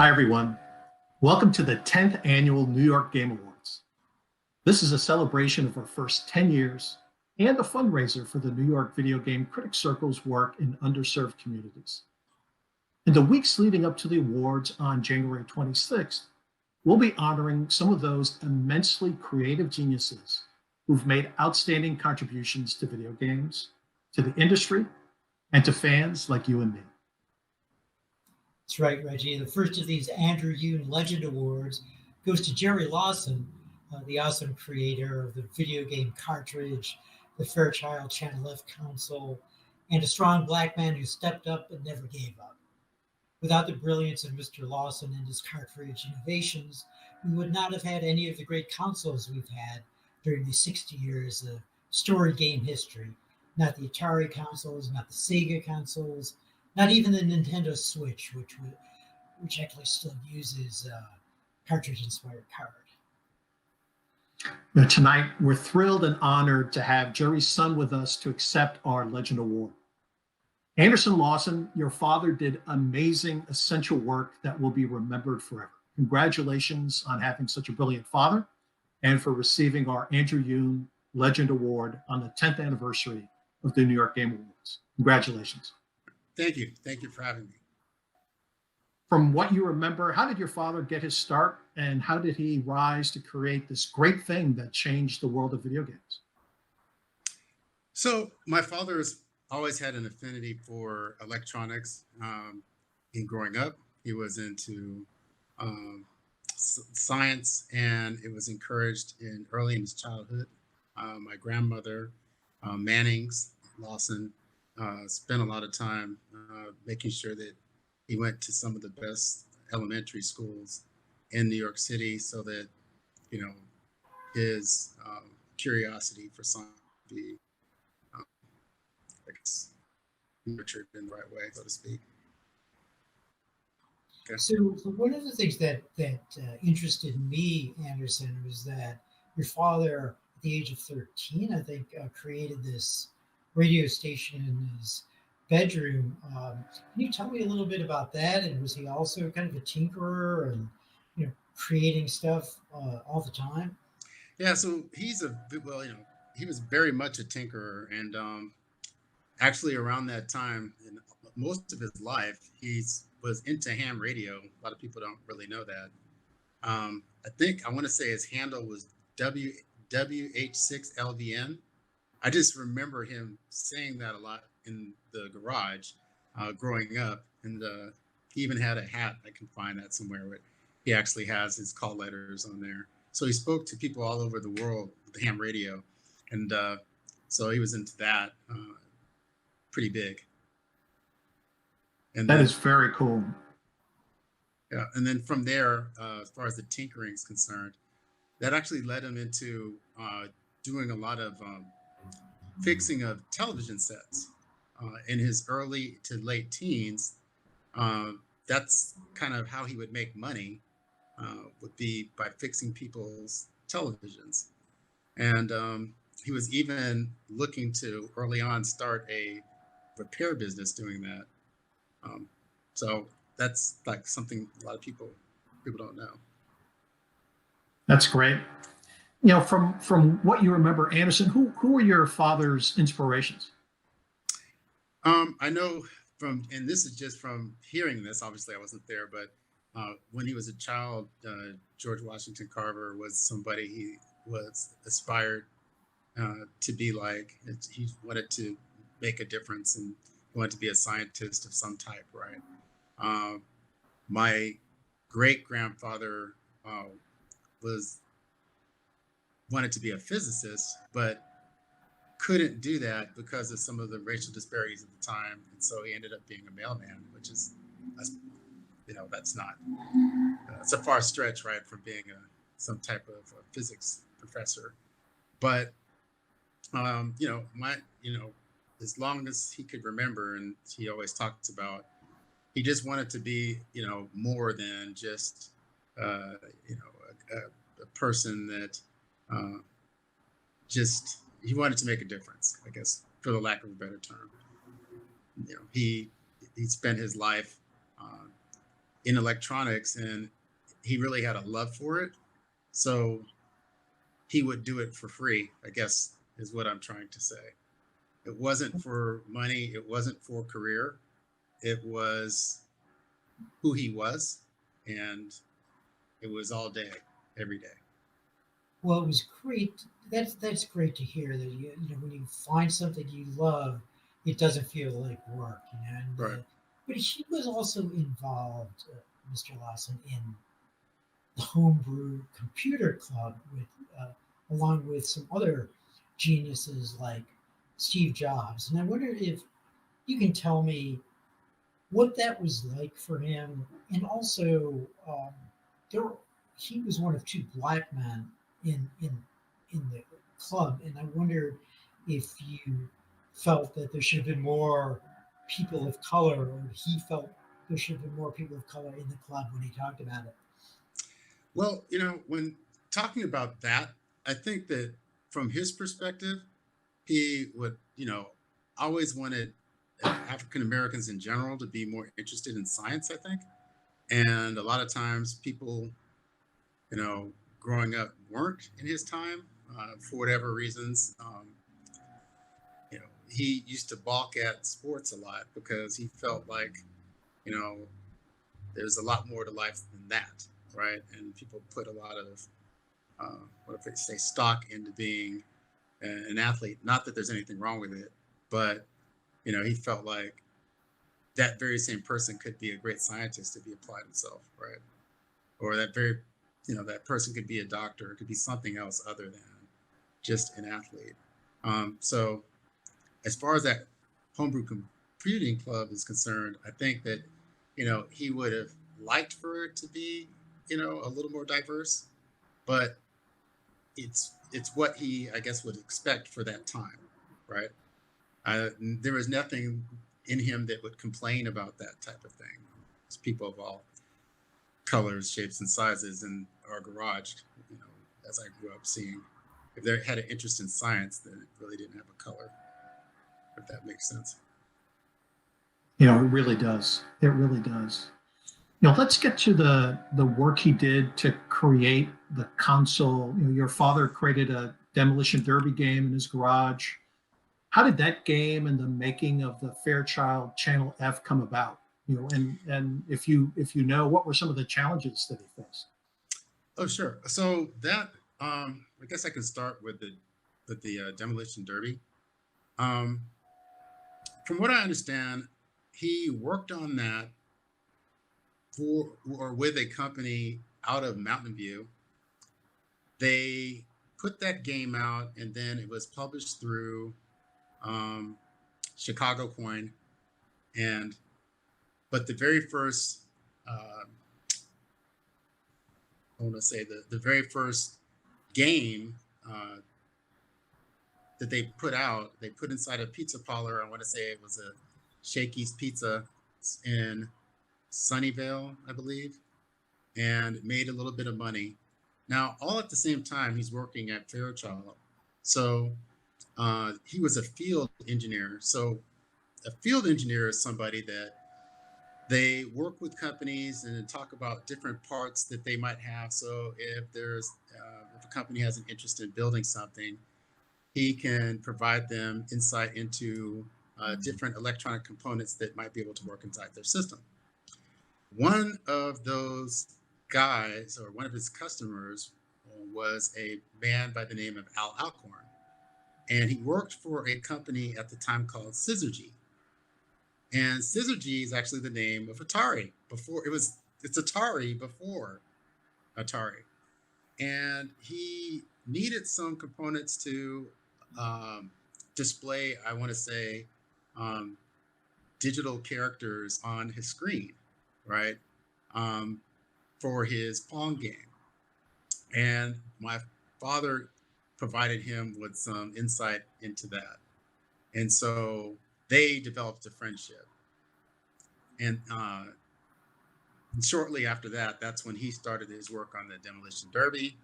Hi, everyone. Welcome to the 10th Annual New York Game Awards. This is a celebration of our first 10 years and a fundraiser for the New York Video Game Critics Circle's work in underserved communities. In the weeks leading up to the awards on January 26th, we'll be honoring some of those immensely creative geniuses who've made outstanding contributions to video games, to the industry, and to fans like you and me. That's right, Reggie. The first of these Andrew Yoon Legend Awards goes to Jerry Lawson, the awesome creator of the video game Cartridge, the Fairchild Channel F console, and a strong black man who stepped up and never gave up. Without the brilliance of Mr. Lawson and his cartridge innovations, we would not have had any of the great consoles we've had during the 60 years of storied game history. Not the Atari consoles, not the Sega consoles, not even the Nintendo Switch, which actually still uses cartridge-inspired card. Now, tonight, we're thrilled and honored to have Jerry's son with us to accept our Legend Award. Anderson Lawson, your father did amazing, essential work that will be remembered forever. Congratulations on having such a brilliant father and for receiving our Andrew Yoon Legend Award on the 10th anniversary of the New York Game Awards. Congratulations. Thank you. Thank you for having me. From what you remember, how did your father get his start and how did he rise to create this great thing that changed the world of video games? So my father has always had an affinity for electronics. In growing up, he was into science, and it was encouraged early in his childhood. My grandmother, Manning's Lawson, spent a lot of time making sure that he went to some of the best elementary schools in New York City so that, his curiosity for science would be, I guess, nurtured in the right way, so to speak. Okay. So one of the things that interested me, Anderson, was that your father, at the age of 13, I think, created this radio station in his bedroom. Can you tell me a little bit about that? And was he also kind of a tinkerer and creating stuff all the time? Yeah, so he was very much a tinkerer, and actually around that time, in most of his life, he was into ham radio. A lot of people don't really know that. I want to say his handle was WH6LVN. I just remember him saying that a lot in the garage growing up. And he even had a hat. I can find that somewhere where he actually has his call letters on there. So he spoke to people all over the world with the ham radio. And so he was into that pretty big. And that is very cool. Yeah. And then from there, as far as the tinkering is concerned, that actually led him into doing a lot of fixing of television sets in his early to late teens. That's kind of how he would make money, would be by fixing people's televisions. And he was even looking to early on start a repair business doing that. So that's like something a lot of people don't know. That's great. From what you remember, Anderson, who were your father's inspirations? I know and this is just from hearing this, obviously I wasn't there, but when he was a child, George Washington Carver was somebody he was aspired to be like. He wanted to make a difference and he wanted to be a scientist of some type, right? My great-grandfather wanted to be a physicist, but couldn't do that because of some of the racial disparities at the time. And so he ended up being a mailman, which is, that's not, it's a far stretch, right, from being some type of physics professor. But, as long as he could remember, and he always talks about, he just wanted to be, more than just, a person that he wanted to make a difference, I guess, for the lack of a better term. He spent his life in electronics, and he really had a love for it. So he would do it for free, I guess is what I'm trying to say. It wasn't for money, it wasn't for career. It was who he was, and it was all day, every day. Well, it was great. That's great to hear that when you find something you love, it doesn't feel like work, And Right. but he was also involved, Mr. Lawson, in the homebrew computer club along with some other geniuses like Steve Jobs. And I wonder if you can tell me what that was like for him, and also there he was one of two black men in the club, and I wonder if you felt that there should have been more people of color, or he felt there should have been more people of color in the club when he talked about it. Well, when talking about that, I think that from his perspective, he would, always wanted African Americans in general to be more interested in science, I think. And a lot of times people, you know, growing up weren't in his time for whatever reasons. He used to balk at sports a lot because he felt like, you know, there's a lot more to life than that, right? And people put a lot of, what if they say, stock into being an athlete. Not that there's anything wrong with it, but he felt like that very same person could be a great scientist if he applied himself, right? Or that person could be a doctor, it could be something else other than just an athlete. So as far as that homebrew computing club is concerned, I think that, he would have liked for it to be, a little more diverse, but it's what he, I guess, would expect for that time, right? There was nothing in him that would complain about that type of thing. It's people of all colors, shapes, and sizes in our garage, as I grew up seeing. If they had an interest in science, then it really didn't have a color, if that makes sense. It really does. It really does. Let's get to the work he did to create the console. Your father created a demolition derby game in his garage. How did that game and the making of the Fairchild Channel F come about? And if you know, what were some of the challenges that he faced? Oh, sure. So that I guess I can start with the demolition derby. Um, from what I understand, he worked on that for or with a company out of Mountain View. They put that game out, and then it was published through um, Chicago Coin, and but the very first, I want to say the very first game that they put out, they put inside a pizza parlor. I want to say it was a Shakey's Pizza in Sunnyvale, I believe, and made a little bit of money. Now, all at the same time, he's working at Fairchild. So he was a field engineer. So a field engineer is somebody that they work with companies and talk about different parts that they might have. So if if a company has an interest in building something, he can provide them insight into different electronic components that might be able to work inside their system. One of those guys, or one of his customers, was a man by the name of Al Alcorn. And he worked for a company at the time called Syzygy. And Syzygy is actually the name of Atari. It's Atari before Atari. And he needed some components to display, I want to say, digital characters on his screen, right? For his Pong game. And my father provided him with some insight into that. And so they developed a friendship. And shortly after that, that's when he started his work on the demolition derby.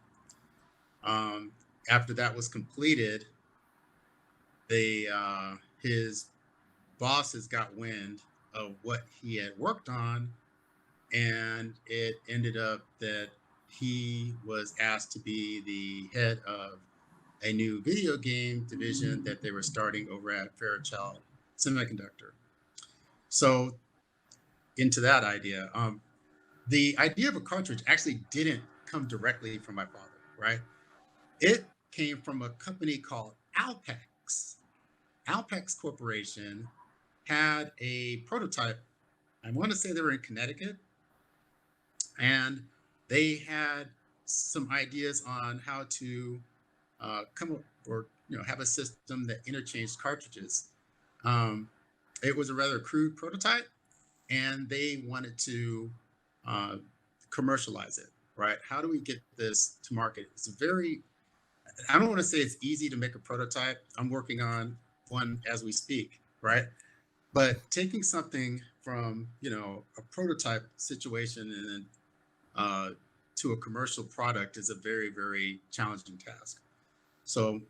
After that was completed, his bosses got wind of what he had worked on, and it ended up that he was asked to be the head of a new video game division that they were starting over at Fairchild Semiconductor. So into that idea, the idea of a cartridge actually didn't come directly from my father, right? It came from a company called Alpex. Alpex Corporation had a prototype. I want to say they were in Connecticut, and they had some ideas on how to come up or have a system that interchanged cartridges. Um, it was a rather crude prototype, and they wanted to uh, commercialize it. Right? How do we get this to market? It's a very I don't want to say it's easy to make a prototype. I'm working on one as we speak, right? But taking something from a prototype situation and then to a commercial product is a very, very challenging task. So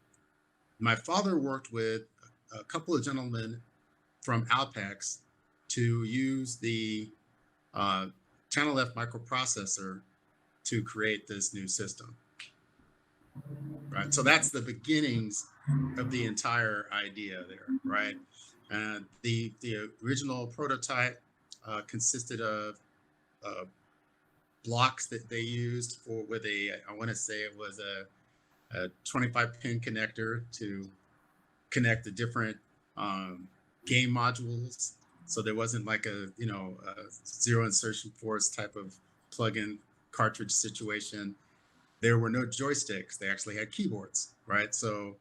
my father worked with a couple of gentlemen from Alpex to use the channel F microprocessor to create this new system. Right. So that's the beginnings of the entire idea there, right? And the original prototype consisted of blocks that they used with I want to say it was a 25 pin connector to connect the different game modules. So there wasn't like a zero insertion force type of plug-in cartridge situation. There were no joysticks. They actually had keyboards, right? So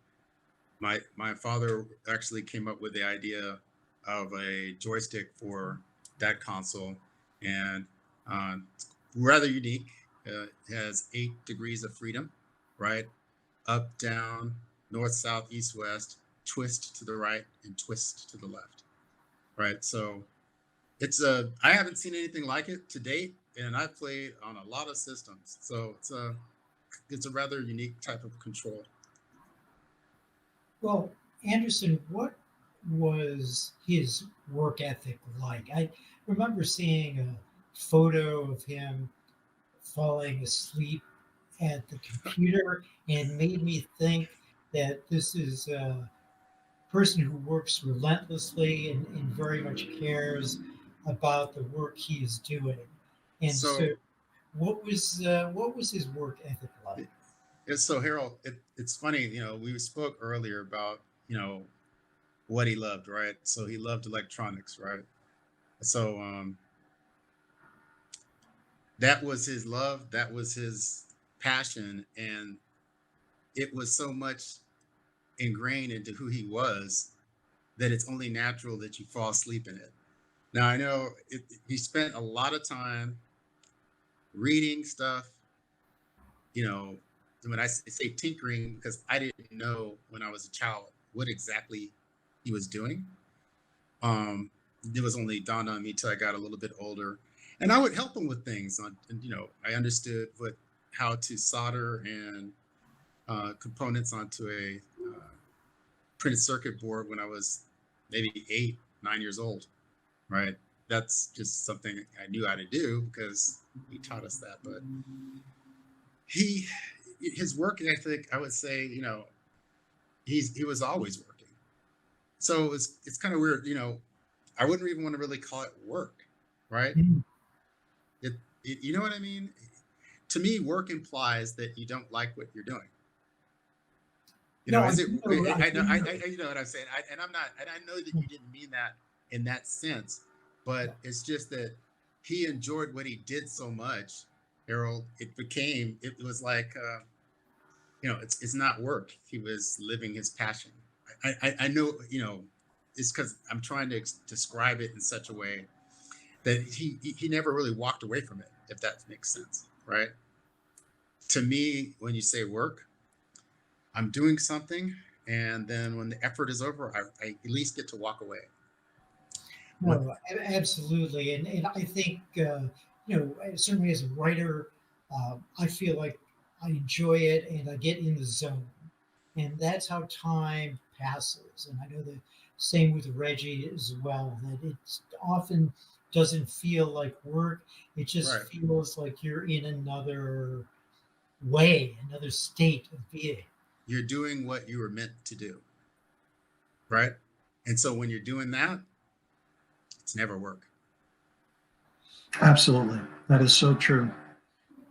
my father actually came up with the idea of a joystick for that console, and rather unique. It has 8 degrees of freedom, right? Up, down, north, south, east, west, twist to the right, and twist to the left, right? So I haven't seen anything like it to date, and I've played on a lot of systems. So it's a rather unique type of control. Well, Anderson, what was his work ethic like? I remember seeing a photo of him falling asleep at the computer and made me think that this is a person who works relentlessly and very much cares about the work he is doing. And so, what was his work ethic like? So Harold, it's funny, we spoke earlier about, what he loved, right? So he loved electronics, right? So that was his love, that was his passion, and it was so much ingrained into who he was that it's only natural that you fall asleep in it. Now I know he spent a lot of time reading stuff, when I say tinkering, because I didn't know when I was a child what exactly he was doing. It was only dawned on me till I got a little bit older, and I would help him with things. I understood how to solder and components onto a printed circuit board when I was maybe 8, 9 years old. Right? That's just something I knew how to do because he taught us that. But his work ethic, I would say, he was always working. So it's kind of weird, I wouldn't even want to really call it work, right? Mm. You know what I mean? To me, work implies that you don't like what you're doing. No, is it? I know you know what I'm saying, and I know that you didn't mean that in that sense, but it's just that he enjoyed what he did so much, Harold. It was like, it's not work. He was living his passion. I know, it's because I'm trying to describe it in such a way that he never really walked away from it, if that makes sense, right? To me, when you say work, I'm doing something, and then when the effort is over, I at least get to walk away. No, absolutely, and I think certainly as a writer, I feel like I enjoy it and I get in the zone, and that's how time passes. And I know the same with Reggie as well. That it's often doesn't feel like work. It just Right. feels like you're in another way, another state of being. You're doing what you were meant to do, right? And so when you're doing that, it's never work. Absolutely. That is so true.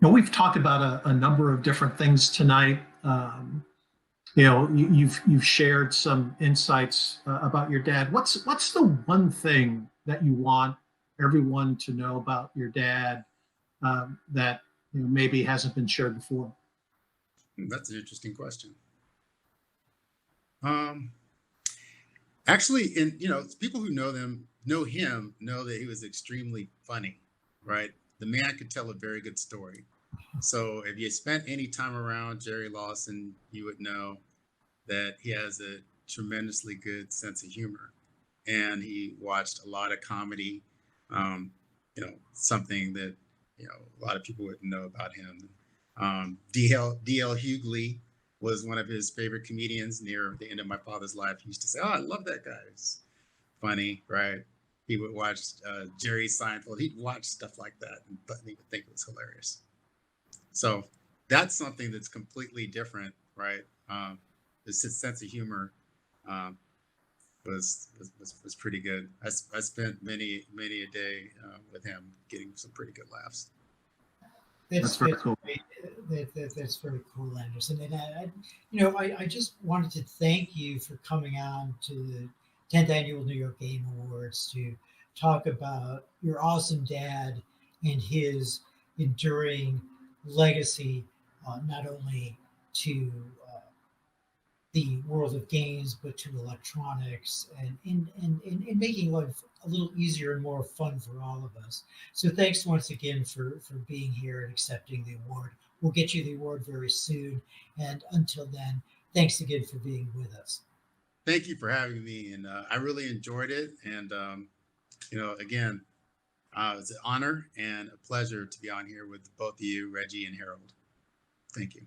We've talked about a number of different things tonight. You've shared some insights about your dad. What's the one thing that you want everyone to know about your dad that maybe hasn't been shared before? That's an interesting question. Um, Actually, people who know him, know that he was extremely funny, right? The man could tell a very good story. So if you spent any time around Jerry Lawson, you would know that he has a tremendously good sense of humor, and he watched a lot of comedy. Something that a lot of people wouldn't know about him. DL Hughley was one of his favorite comedians near the end of my father's life. He used to say, "Oh, I love that guy. It's funny, right?" He would watch Jerry Seinfeld. He'd watch stuff like that, but he would think it was hilarious. So that's something that's completely different, right? His sense of humor um, was pretty good. I spent many a day with him, getting some pretty good laughs. That's very cool. Great. That's very cool, Anderson. And I just wanted to thank you for coming on to the 10th Annual New York Game Awards to talk about your awesome dad and his enduring legacy, not only to the world of games, but to electronics and in making life a little easier and more fun for all of us. So thanks once again for being here and accepting the award. We'll get you the award very soon. And until then, thanks again for being with us. Thank you for having me, and I really enjoyed it. And again, it's an honor and a pleasure to be on here with both of you, Reggie and Harold. Thank you.